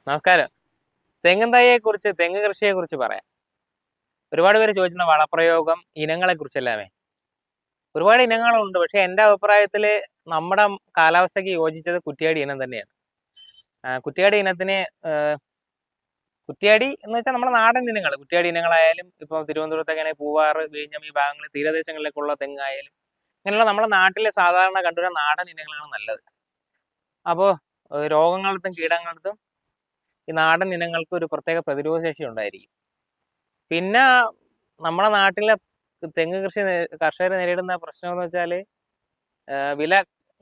നമസ്കാരം. തെങ്ങും തൈയെക്കുറിച്ച്, തെങ്ങ് കൃഷിയെക്കുറിച്ച് പറയാം. ഒരുപാട് പേര് ചോദിച്ചിട്ടുണ്ട് വളപ്രയോഗം, ഇനങ്ങളെ കുറിച്ചെല്ലാമേ. ഒരുപാട് ഇനങ്ങളുണ്ട്. പക്ഷെ എൻ്റെ അഭിപ്രായത്തില് നമ്മുടെ കാലാവസ്ഥയ്ക്ക് യോജിച്ചത് കുറ്റ്യാടി ഇനം തന്നെയാണ്. കുറ്റ്യാടി ഇനത്തിന് കുറ്റ്യാടി എന്ന് വെച്ചാൽ നമ്മുടെ നാടൻ ഇനങ്ങൾ. കുറ്റ്യാടി ഇനങ്ങളായാലും ഇപ്പോൾ തിരുവനന്തപുരത്തൊക്കെയാണെങ്കിൽ പൂവാറ്, വിഴിഞ്ഞം ഈ ഭാഗങ്ങളിൽ തീരദേശങ്ങളിലേക്കുള്ള തെങ്ങായാലും ഇങ്ങനെയുള്ള നമ്മുടെ നാട്ടിലെ സാധാരണ കണ്ടുവരുന്ന നാടൻ ഇനങ്ങളാണ് നല്ലത്. അപ്പോൾ രോഗങ്ങൾക്കും കീടങ്ങൾക്കും ഈ നാടൻ ഇനങ്ങൾക്ക് ഒരു പ്രത്യേക പ്രതിരോധ ശേഷി ഉണ്ടായിരിക്കും. പിന്നെ നമ്മുടെ നാട്ടിലെ തെങ്ങ് കൃഷി കർഷകർ നേരിടുന്ന പ്രശ്നം എന്ന് വെച്ചാൽ വില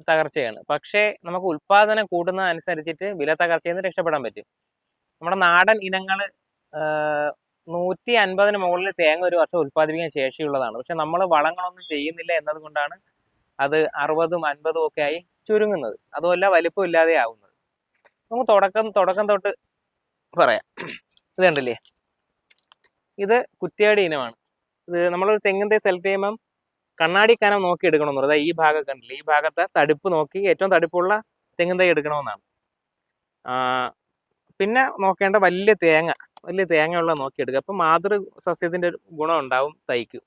തകർച്ചയാണ്. പക്ഷേ നമുക്ക് ഉൽപാദനം കൂടുന്നതനുസരിച്ചിട്ട് വില തകർച്ചയിൽ നിന്ന് രക്ഷപ്പെടാൻ പറ്റും. നമ്മുടെ നാടൻ ഇനങ്ങൾ 150 മുകളിൽ തേങ്ങ ഒരു വർഷം ഉൽപ്പാദിപ്പിക്കാൻ ശേഷിയുള്ളതാണ്. പക്ഷെ നമ്മൾ വളങ്ങളൊന്നും ചെയ്യുന്നില്ല എന്നതുകൊണ്ടാണ് അത് 60ഉം 50ഉം ഒക്കെ ആയി ചുരുങ്ങുന്നത്. അതുമല്ല വലിപ്പം ഇല്ലാതെ ആവുന്നത്. നമുക്ക് തുടക്കം തൊട്ട് പറയാം. ഇത് കണ്ടില്ലേ, ഇത് കുറ്റ്യാടി ഇനമാണ്. ഇത് നമ്മളൊരു തെങ്ങിൻ തൈ സെലക്ട് ചെയ്യുമ്പം കണ്ണാടി കനം നോക്കി എടുക്കണമെന്ന് പറയുന്നത്. ഈ ഭാഗം കണ്ടില്ലേ, ഈ ഭാഗത്തെ തടിപ്പ് നോക്കി ഏറ്റവും തടിപ്പുള്ള തെങ്ങിൻ തൈ എടുക്കണമെന്നാണ്. പിന്നെ നോക്കേണ്ട വലിയ തേങ്ങയുള്ള നോക്കിയെടുക്കുക. അപ്പം മാതൃ സസ്യത്തിൻ്റെ ഒരു ഗുണം ഉണ്ടാവും തൈക്ക്.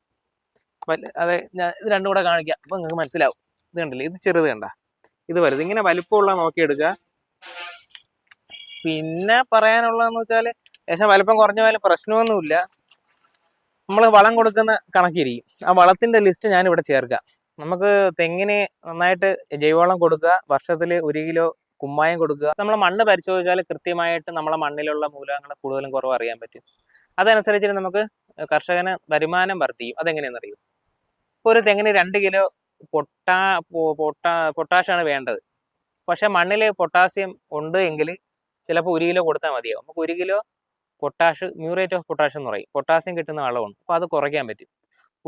അതെ, ഞാൻ ഇത് രണ്ടും കൂടെ കാണിക്കാം, അപ്പം നിങ്ങൾക്ക് മനസ്സിലാവും. ഇത് കണ്ടില്ലേ, ഇത് ചെറുത് കണ്ട, ഇത് വലുത്. ഇങ്ങനെ വലിപ്പമുള്ള നോക്കിയെടുക്കുക. പിന്നെ പറയാനുള്ളതെന്ന് വെച്ചാൽ ഏകദേശം വലിപ്പം കുറഞ്ഞ പോയാലും പ്രശ്നമൊന്നുമില്ല. നമ്മൾ വളം കൊടുക്കുന്ന കണക്കിരിക്കും. ആ വളത്തിന്റെ ലിസ്റ്റ് ഞാൻ ഇവിടെ ചേർക്കാം. നമുക്ക് തെങ്ങിന് നന്നായിട്ട് ജൈവവളം കൊടുക്കുക, വർഷത്തിൽ 1 കിലോ കുമ്മായം കൊടുക്കുക. നമ്മൾ മണ്ണ് പരിശോധിച്ചാൽ കൃത്യമായിട്ട് നമ്മളെ മണ്ണിലുള്ള മൂലകങ്ങൾ കൂടുതലും കുറവ് അറിയാൻ പറ്റും. അതനുസരിച്ച് നമുക്ക് കർഷകന് വരുമാനം വർദ്ധിക്കും. അതെങ്ങനെയാണെന്ന് അറിയും. ഇപ്പോൾ ഒരു തെങ്ങിന് 2 കിലോ പൊട്ടാഷാണ് വേണ്ടത്. പക്ഷെ മണ്ണിൽ പൊട്ടാസ്യം ഉണ്ട് എങ്കിൽ ചിലപ്പോൾ 1 കിലോ കൊടുത്താൽ മതിയാവും. നമുക്ക് 1 kilo potash, muriate of potash എന്ന് പറയും, പൊട്ടാസ്യം കിട്ടുന്ന വളമാണ്. അപ്പോൾ അത് കുറയ്ക്കാൻ പറ്റും.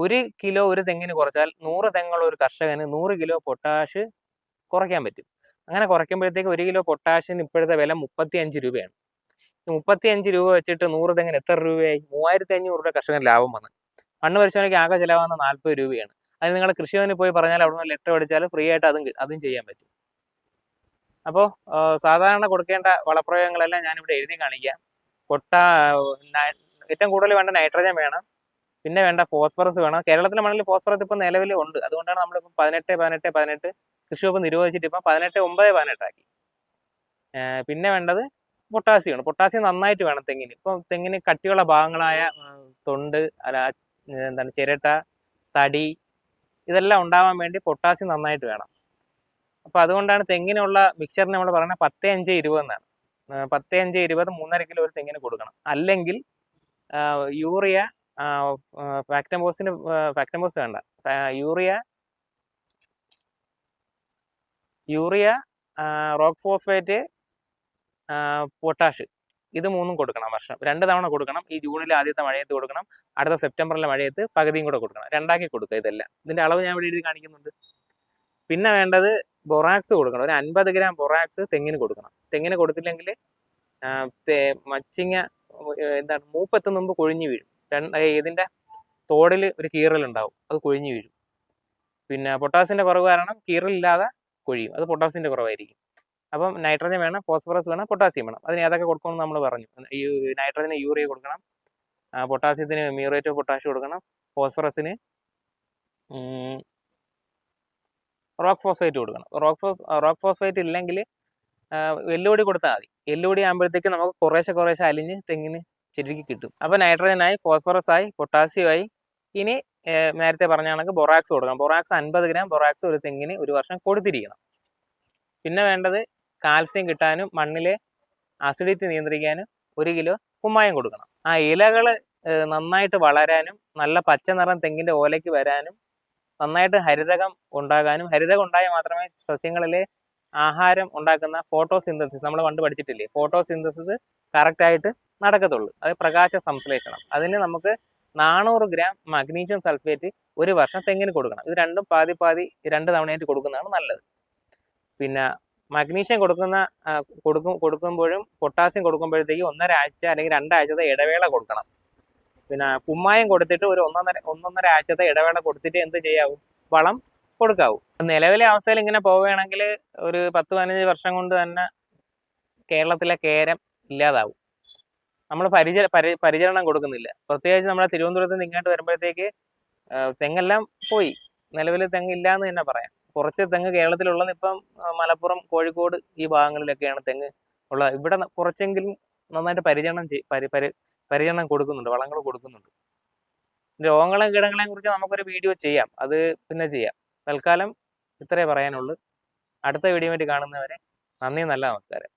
1 കിലോ ഒരു തെങ്ങിന് കുറച്ചാൽ 100 തെങ്ങുള്ള ഒരു കർഷകന് 100 കിലോ പൊട്ടാഷ് കുറയ്ക്കാൻ പറ്റും. അങ്ങനെ കുറയ്ക്കുമ്പോഴത്തേക്ക് 1 കിലോ പൊട്ടാഷിന് ഇപ്പോഴത്തെ വില 35 രൂപയാണ്. 35 രൂപ വെച്ചിട്ട് 100 തെങ്ങിന് എത്ര രൂപയായി? 3500 രൂപ കർഷകന് ലാഭം വന്ന്. മണ്ണ് പരിശോധനയ്ക്ക് ആകെ ചിലവാകുന്ന 40 രൂപയാണ്. അത് നിങ്ങൾ കൃഷിഭവനിൽ പോയി പറഞ്ഞാൽ അവിടെ നിന്ന് ലെറ്റർ അടിച്ചാൽ ഫ്രീ ആയിട്ട് അതും ചെയ്യാൻ പറ്റും. അപ്പോൾ സാധാരണ കൊടുക്കേണ്ട വളപ്രയോഗങ്ങളെല്ലാം ഞാനിവിടെ എഴുതി കാണിക്കാം. ഏറ്റവും കൂടുതൽ വേണ്ട നൈട്രജൻ വേണം. പിന്നെ വേണ്ട ഫോസ്ഫറസ് വേണം. കേരളത്തിലെ മണ്ണിൽ ഫോസ്ഫറസ് ഇപ്പം നിലവിൽ ഉണ്ട്. അതുകൊണ്ടാണ് നമ്മളിപ്പോൾ 18 കൃഷി വകുപ്പ് നിരോധിച്ചിട്ട് ഇപ്പം 18 ആക്കി. പിന്നെ വേണ്ടത് പൊട്ടാസ്യമാണ്. പൊട്ടാസ്യം നന്നായിട്ട് വേണം തെങ്ങിന്. ഇപ്പം തെങ്ങിന് കട്ടിയുള്ള ഭാഗങ്ങളായ തൊണ്ട്, ചിരട്ട, തടി, ഇതെല്ലാം ഉണ്ടാവാൻ വേണ്ടി പൊട്ടാസ്യം നന്നായിട്ട് വേണം. അപ്പോൾ അതുകൊണ്ടാണ് തെങ്ങിനുള്ള മിക്സറിന് നമ്മൾ പറയുന്നത് 10-5-20 എന്നാണ്. 10-5-20 3.5 കിലോ ഒരു തെങ്ങിന് കൊടുക്കണം. അല്ലെങ്കിൽ യൂറിയ, ഫാക്ടംബോസ് വേണ്ട, യൂറിയ, റോക്ക് ഫോസ്ഫേറ്റ്, പൊട്ടാഷ്, ഇത് 3 കൊടുക്കണം. വർഷം 2 തവണ കൊടുക്കണം. ഈ ജൂണിലെ ആദ്യത്തെ മഴയത്ത് കൊടുക്കണം, അടുത്ത സെപ്റ്റംബറിലെ മഴയത്ത് പകുതിയും കൂടെ കൊടുക്കണം. 2 ആക്കി കൊടുക്കുക. ഇതെല്ലാം ഇതിൻ്റെ അളവ് ഞാൻ ഇവിടെ എഴുതി കാണിക്കുന്നുണ്ട്. പിന്നെ വേണ്ടത് ബൊറാക്സ് കൊടുക്കണം. ഒരു 50 ഗ്രാം ബൊറാക്സ് തെങ്ങിന് കൊടുക്കണം. തെങ്ങിന് കൊടുത്തില്ലെങ്കിൽ മച്ചിങ്ങ മൂപ്പെത്തുന്ന മുമ്പ് കൊഴിഞ്ഞു വീഴും. ഇതിൻ്റെ തോടിൽ ഒരു കീറലുണ്ടാവും, അത് കൊഴിഞ്ഞു വീഴും. പിന്നെ പൊട്ടാസ്യൻ്റെ കുറവ് കാരണം കീറലില്ലാതെ കൊഴിയും, അത് പൊട്ടാസ്യൻ്റെ കുറവായിരിക്കും. അപ്പം നൈട്രജൻ വേണം, ഫോസ്ഫറസ് വേണം, പൊട്ടാസ്യം വേണം. അതിന് ഏതൊക്കെ കൊടുക്കണമെന്ന് നമ്മൾ പറഞ്ഞു. ഈ നൈട്രജന് യൂറിയ കൊടുക്കണം, പൊട്ടാസ്യത്തിന് മ്യൂറേറ്റ് ഓഫ് പൊട്ടാഷ് കൊടുക്കണം, ഫോസ്ഫറസിന് റോക്ക് ഫോസ്ഫേറ്റ് കൊടുക്കണം. റോക്ക് ഫോസ്ഫേറ്റ് ഇല്ലെങ്കിൽ എല്ലുപൊടി കൊടുത്താൽ മതി. എല്ലുപൊടി ആകുമ്പോഴത്തേക്ക് നമുക്ക് കുറേശ്ശെ അലിഞ്ഞ് തെങ്ങിന് ചെടിക്ക് കിട്ടും. അപ്പോൾ നൈട്രജനായി, ഫോസ്ഫറസായി, പൊട്ടാസ്യമായി. ഇനി നേരത്തെ പറഞ്ഞ കണക്ക് ബൊറാക്സ് കൊടുക്കണം. ബൊറാക്സ് 50 ഗ്രാം ബൊറാക്സ് ഒരു തെങ്ങിന് ഒരു വർഷം കൊടുത്തിരിക്കണം. പിന്നെ വേണ്ടത് കാൽസ്യം കിട്ടാനും മണ്ണിലെ അസിഡിറ്റി നിയന്ത്രിക്കാനും 1 കിലോ കുമ്മായം കൊടുക്കണം. ആ ഇലകൾ നന്നായിട്ട് വളരാനും നല്ല പച്ച നിറം തെങ്ങിൻ്റെ ഓലയ്ക്ക് വരാനും നന്നായിട്ട് ഹരിതകം ഉണ്ടാകാനും, ഹരിതകം ഉണ്ടായാൽ മാത്രമേ സസ്യങ്ങളിലെ ആഹാരം ഉണ്ടാക്കുന്ന ഫോട്ടോസിന്തസിസ്, നമ്മൾ പണ്ട് പഠിച്ചിട്ടില്ലേ, ഫോട്ടോസിന്തസിസ് കറക്റ്റായിട്ട് നടക്കത്തുള്ളൂ. അത് പ്രകാശ സംശ്ലേഷണം. അതിന് നമുക്ക് 400 ഗ്രാം മഗ്നീഷ്യം സൾഫേറ്റ് ഒരു വർഷം തെങ്ങിന് കൊടുക്കണം. ഇത് രണ്ടും പാതി 2 തവണയായിട്ട് കൊടുക്കുന്നതാണ് നല്ലത്. പിന്നെ മഗ്നീഷ്യം കൊടുക്കുമ്പോഴും പൊട്ടാസ്യം കൊടുക്കുമ്പോഴത്തേക്ക് 1.5 ആഴ്ച അല്ലെങ്കിൽ 2 ആഴ്ചത്തെ ഇടവേള കൊടുക്കണം. പിന്നെ കുമ്മായം കൊടുത്തിട്ട് ഒരു 1.5 ആഴ്ചത്തെ ഇടവേള കൊടുത്തിട്ട് എന്ത് ചെയ്യാവൂ? വളം കൊടുക്കാവൂ. നിലവിലെ അവസ്ഥയിൽ ഇങ്ങനെ പോവുകയാണെങ്കിൽ ഒരു 10-15 വർഷം കൊണ്ട് തന്നെ കേരളത്തിലെ കേരം ഇല്ലാതാവും. നമ്മൾ പരിചരണം കൊടുക്കുന്നില്ല. പ്രത്യേകിച്ച് നമ്മുടെ തിരുവനന്തപുരത്ത് നിന്ന് ഇങ്ങോട്ട് വരുമ്പോഴത്തേക്ക് തെങ്ങെല്ലാം പോയി. നിലവിൽ തെങ്ങില്ല എന്ന് തന്നെ പറയാം. കുറച്ച് തെങ്ങ് കേരളത്തിലുള്ളത് ഇപ്പം മലപ്പുറം, കോഴിക്കോട് ഈ ഭാഗങ്ങളിലൊക്കെയാണ് തെങ്ങ് ഉള്ളത്. ഇവിടെ കുറച്ചെങ്കിലും നന്നായിട്ട് പരിചരണം കൊടുക്കുന്നുണ്ട്, വളങ്ങൾ കൊടുക്കുന്നുണ്ട്. രോഗങ്ങളെയും കീടങ്ങളെയും കുറിച്ച് നമുക്കൊരു വീഡിയോ ചെയ്യാം, അത് പിന്നെ ചെയ്യാം. തൽക്കാലം ഇത്രയേ പറയാനുള്ളൂ. അടുത്ത വീഡിയോ വേണ്ടി കാണുന്നവരെ നന്ദി, നല്ല നമസ്കാരം.